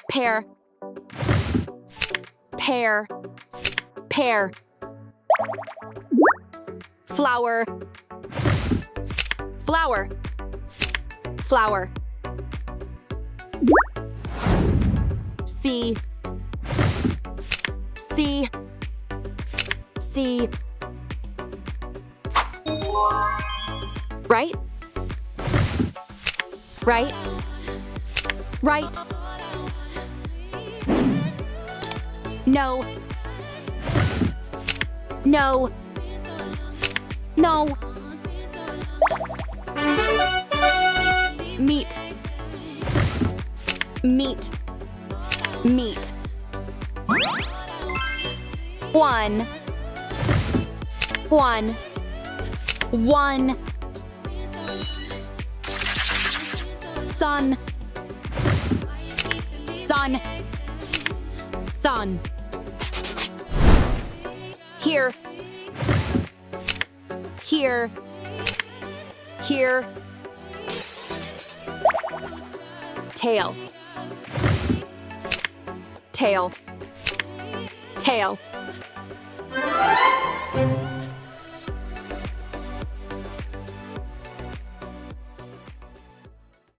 pear, pear, pear. Flower, flower, flower. C, C, C. Right, right, right. No, no, no. Meat, meat, meat. One, one, one. Sun, sun, sun. Here, here, here. Tail, tail, tail.